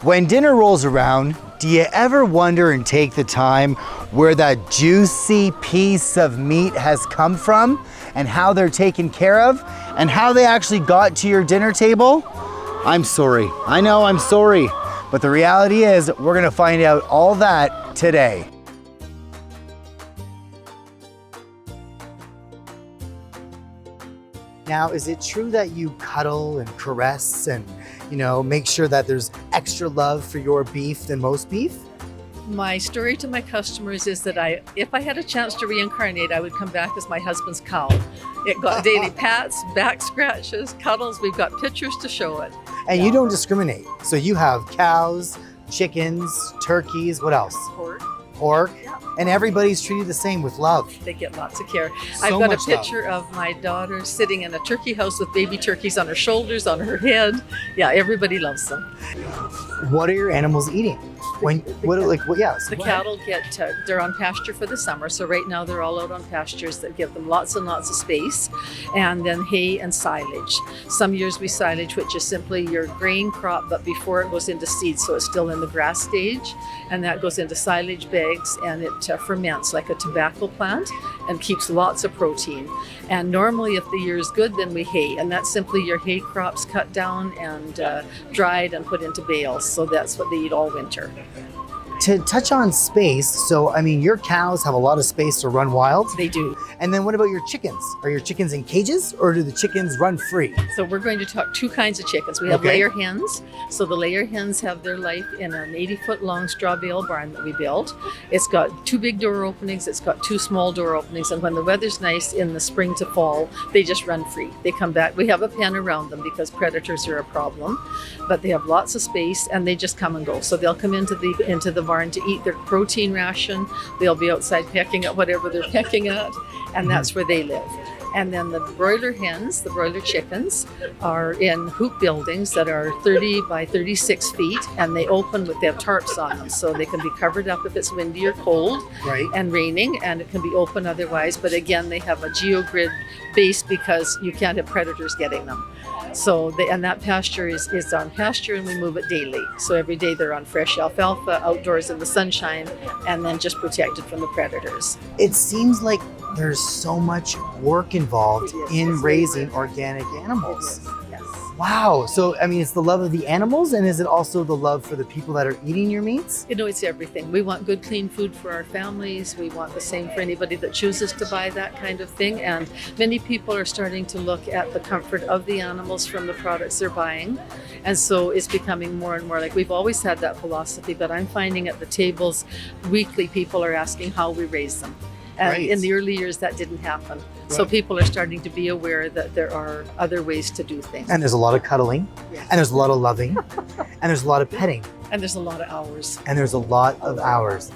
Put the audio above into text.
When dinner rolls around, do you ever wonder and take the time where that juicy piece of meat has come from and how they're taken care of and how they actually got to your dinner table? I'm sorry. I know I'm sorry. But the reality is we're gonna find out all that today. Now, is it true that you cuddle and caress and, make sure that there's extra love for your beef than most beef? My story to my customers is that if I had a chance to reincarnate, I would come back as my husband's cow. It got daily pats, back scratches, cuddles. We've got pictures to show it. And you don't discriminate. So you have cows, chickens, turkeys, what else? Pork. Yeah. And everybody's treated the same with love. They get lots of care. So I've got a much love. picture of my daughter sitting in a turkey house with baby turkeys on her shoulders, on her head. Yeah, everybody loves them. What are your animals eating? The cattle they're on pasture for the summer. So right now they're all out on pastures that give them lots and lots of space. And then hay and silage. Some years we silage, which is simply your grain crop, but before it goes into seed. So it's still in the grass stage. And that goes into silage bags and it ferments like a tobacco plant and keeps lots of protein. And normally if the year is good, then we hay. And that's simply your hay crops cut down and dried and put into bales. So that's what they eat all winter. To touch on space, your cows have a lot of space to run wild. They do. And then what about your chickens? Are your chickens in cages or do the chickens run free? So we're going to talk two kinds of chickens. We have layer hens. So the layer hens have their life in an 80-foot long straw bale barn that we built. It's got 2 big door openings. It's got 2 small door openings. And when the weather's nice in the spring to fall, they just run free. They come back. We have a pen around them because predators are a problem, but they have lots of space and they just come and go. So they'll come into the barn to eat their protein ration. They'll be outside pecking at whatever they're pecking at, and that's where they live. And then the broiler hens, the broiler chickens, are in hoop buildings that are 30 by 36 feet, and they have tarps on them, so they can be covered up if it's windy or cold and raining, and it can be open otherwise. But again, they have a geogrid base because you can't have predators getting them. So and that pasture is on pasture, and we move it daily. So every day they're on fresh alfalfa, outdoors in the sunshine, and then just protected from the predators. It seems like there's so much work involved in raising organic animals. Yes. Wow. So, it's the love of the animals, and is it also the love for the people that are eating your meats? It's everything. We want good, clean food for our families. We want the same for anybody that chooses to buy that kind of thing. And many people are starting to look at the comfort of the animals from the products they're buying. And so it's becoming more and more like we've always had that philosophy, but I'm finding at the tables weekly people are asking how we raise them. And in the early years, that didn't happen. So people are starting to be aware that there are other ways to do things. And there's a lot of cuddling, and there's a lot of loving, and there's a lot of petting. And there's a lot of hours. And there's a lot of hours.